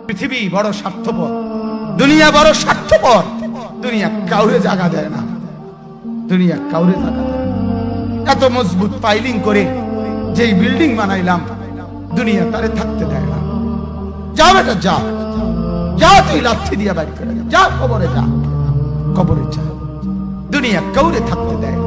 পৃথিবী বড় স্বার্থপর, দুনিয়া বড় স্বার্থপর। দুনিয়া কাউরে জায়গা দেয় না, দুনিয়া কাউরে জায়গা দেয় না। এত মজবুত পাইলিং করে যেই বিল্ডিং বানাইলাম, দুনিয়া তারে থাকতে দেয় না। যা বেটা যা, যা তুই লাথি দিয়া বাড়ি করে যা, কবরে যা, কবরে যা। দুনিয়া কাউরে থাকতে দেয়।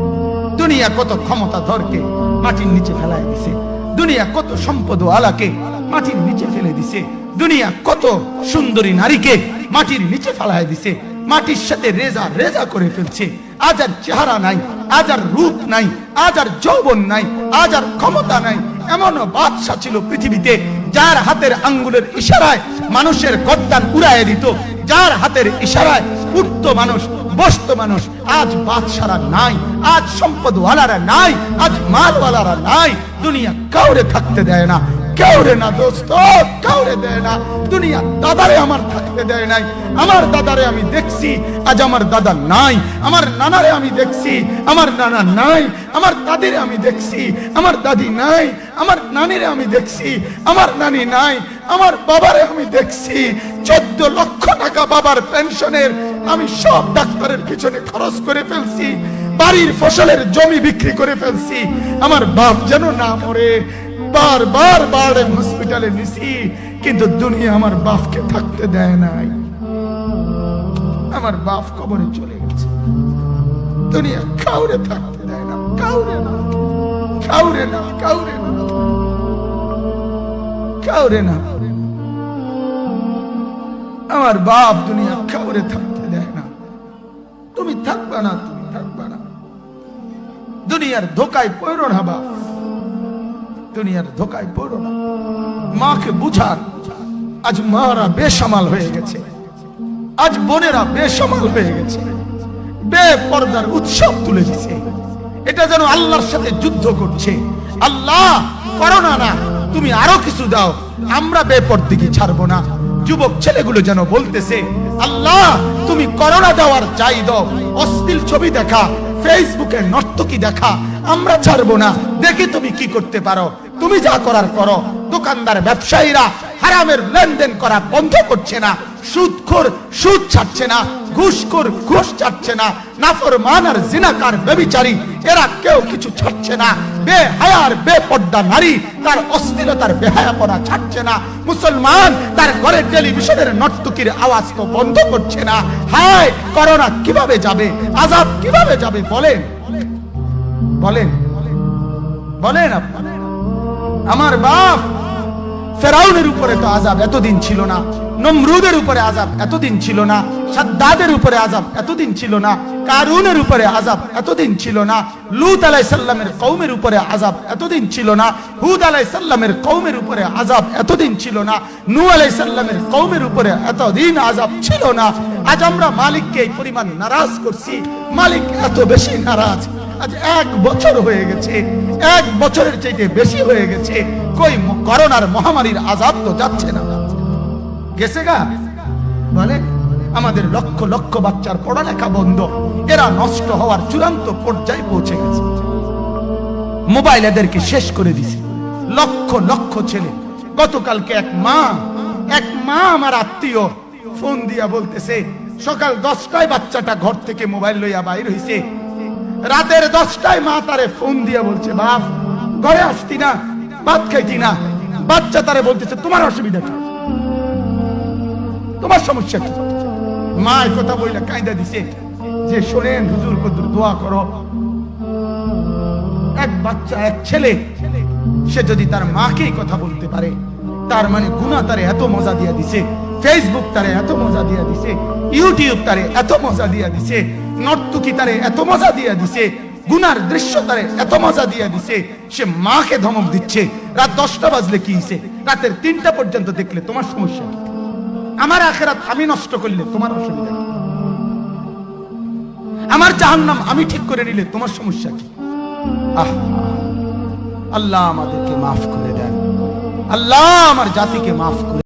দুনিয়া কত ক্ষমতা ধরকে মাটির নিচে ফেলায় দিছে, দুনিয়া কত সম্পদ আলাকে মাটির নিচে ফেলে দিছে, দুনিয়া কত সুন্দরী নারীকে মাটির নিচে ফেলায় দিছে, মাটির সাথে রেজা রেজা করে ফেলছে। আজ আর চেহারা নাই, আজ আর রূপ নাই, আজ আর যৌবন নাই, আজ আর ক্ষমতা নাই। এমন বাদশা ছিল পৃথিবীতে যার হাতের আঙ্গুলের ইশারায় মানুষের গর্দান উড়াইয়া দিত, যার হাতের ইশারায় উঠত মানুষ, বসত মানুষ। আজ বাদশারা নাই, আজ সম্পদওয়ালারা নাই, আজ মালওয়ালারা নাই। দুনিয়া কাউরে থাকতে দেয় না, কাউরে না দোস্ত, কাউরে দেয় না। দুনিয়া দাদারে আমার থাকতে দেয় নাই। আমার দাদারে আমি দেখছি, আজ আমার দাদা নাই। আমার নানারে আমি দেখছি, আমার নানা নাই। আমার দাদিরে আমি দেখছি, আমার দাদি নাই। আমার নানিরে আমি দেখছি, আমার নানি নাই। আমার বাবারে আমি দেখছি, 14 লক্ষ টাকা বাবার পেনশনের আমি সব ডাক্তারের পিছনে খরচ করে ফেলছি, বাড়ির ফসলের জমি বিক্রি করে ফেলছি। আমার বাপ যেন না মরে বারবার বারে হসপিটালে নিছি, কিন্তু দুনিয়া আমার বাপকে থাকতে দেয় নাই। আমার বাপ কবরে চলে গেছে। দুনিয়া কাউরে থাকতে দেয় না, কাউরে না, কাউরে না, কাউরে না, কাউরে না। আমার বাপ দুনিয়া কাউরে থাকতে দেয় না। তুমি থাকবা না, তুমি থাকবা না। দুনিয়ার ধোকায় পড়ো না বাপ, দুনিয়ার ধোকায় পড়ো না। মাকে বুঝান, আজ মারা বেসামাল হয়ে গেছে, আজ বোনেরা বেসামাল হয়ে গেছে, বেপরদার উৎসব তুলে দিছে। এটা যেন আল্লাহর সাথে যুদ্ধ করছে। আল্লাহ করোনা না, তুমি আরো কিছু দাও, আমরা বেপরদিকে ছাড়বো না। যুবক ছেলেগুলো যেন বলতেছে, আল্লাহ তুমি করোনা দেওয়ার চাই দাও, অশ্লীল ছবি দেখা, ফেসবুকে নর্তকী দেখা আমরা ছাড়বো না। দেখি তুমি কি করতে পারো, তুমি যা করার করো। দোকানদার ব্যবসায়ীরা হারামের লেনদেন করা বন্ধ করছে না, সুদখোর সুদ ছাড়ছে না, ঘুষখোর ঘুষ ছাড়ছে না, নাফরমান আর জিনাকার ব্যভিচারী এরা কেউ কিছু ছাড়ছে না। বেহায়ার বেপর্দা নারী তার অশ্লীলতার বেহায়াপনা ছাড়ছে না। মুসলমান তার ঘরে টেলিভিশনের নর্তকীর আওয়াজ তো বন্ধ করছে না। হায় করোনা কিভাবে যাবে, আযাব কিভাবে যাবে বলেন, বলেন, বলেন আপনারা। আমার বাপ ফেরাউনের উপরে তো আযাব এতদিন ছিল না, নমরুদের উপরে আযাব এতদিন ছিল না, সাদ্দাদের উপরে আযাব এতদিন ছিল না, কারুনের উপরে আযাব এতদিন ছিল না, লূত আলাইহিস সালামের কওমের উপরে আযাব এতদিন ছিল না, হুদ আলাইহিস সালামের কওমের উপরে আযাব এতদিন ছিল না, নূহ আলাইহিস সালামের কওমের উপরে এতদিন আযাব ছিল না। আজ আমরা মালিককে এই পরিমাণ নারাজ করছি, মালিক এত বেশি নারাজ। আজ 1 বছর হয়ে গেছে, 1 বছরের চাইতে বেশি হয়ে গেছে, কই করোনার মহামারীর আযাব তো যাচ্ছে না, গেছে গা বলে। আমাদের লক্ষ লক্ষ বাচ্চার পড়ালেখা বন্ধ, এরা নষ্ট হওয়ার চূড়ান্ত পর্যায়ে পৌঁছে গেছে। মোবাইল এদেরকে শেষ করে দিছে। লক্ষ লক্ষ ছেলে। গতকালকে এক মা আমার আত্মীয় ফোন দিয়া বলতেছে, সকাল 10টায় বাচ্চাটা ঘর থেকে মোবাইল লইয়া বাইর হইছে, রাতের 10টায় মা তারে ফোন দিয়া বলছে, বাপ ঘরে আসতি না, ভাত খাইতি না। বাচ্চা তারে বলতেছে, তোমার অসুবিধা কি, তোমার সমস্যা কি? মা এই কথা বইলা কায়দা দিছে যে শোনেন হুজুর কদ্দুর দোয়া করো। এক বাচ্চা, এক ছেলে, সে যদি তার মাকে কথা বলতে পারে, তার মানে গুনাহ তারে এত মজা দিয়া দিছে, ফেসবুক তারে এত মজা দিয়া দিছে, ইউটিউব তারে এত মজা দিয়া দিছে, নর্তকী তারে এত মজা দিয়া দিছে, গুনার দৃশ্য তারে এত মজা দিয়া দিছে, সে মাকে ধমক দিচ্ছে। রাত 10টা বাজলে কি হইছে, রাতের 3টা পর্যন্ত দেখলে তোমার সমস্যা কি? আমার আখিরাত আমি নষ্ট করলে তোমার অসুবিধা কি? আমার জাহান্নাম আমি ঠিক করে নিলে তোমার সমস্যা কি? আল্লাহ আমাদেরকে মাফ করে দেন, আল্লাহ আমার জাতিকে মাফ করে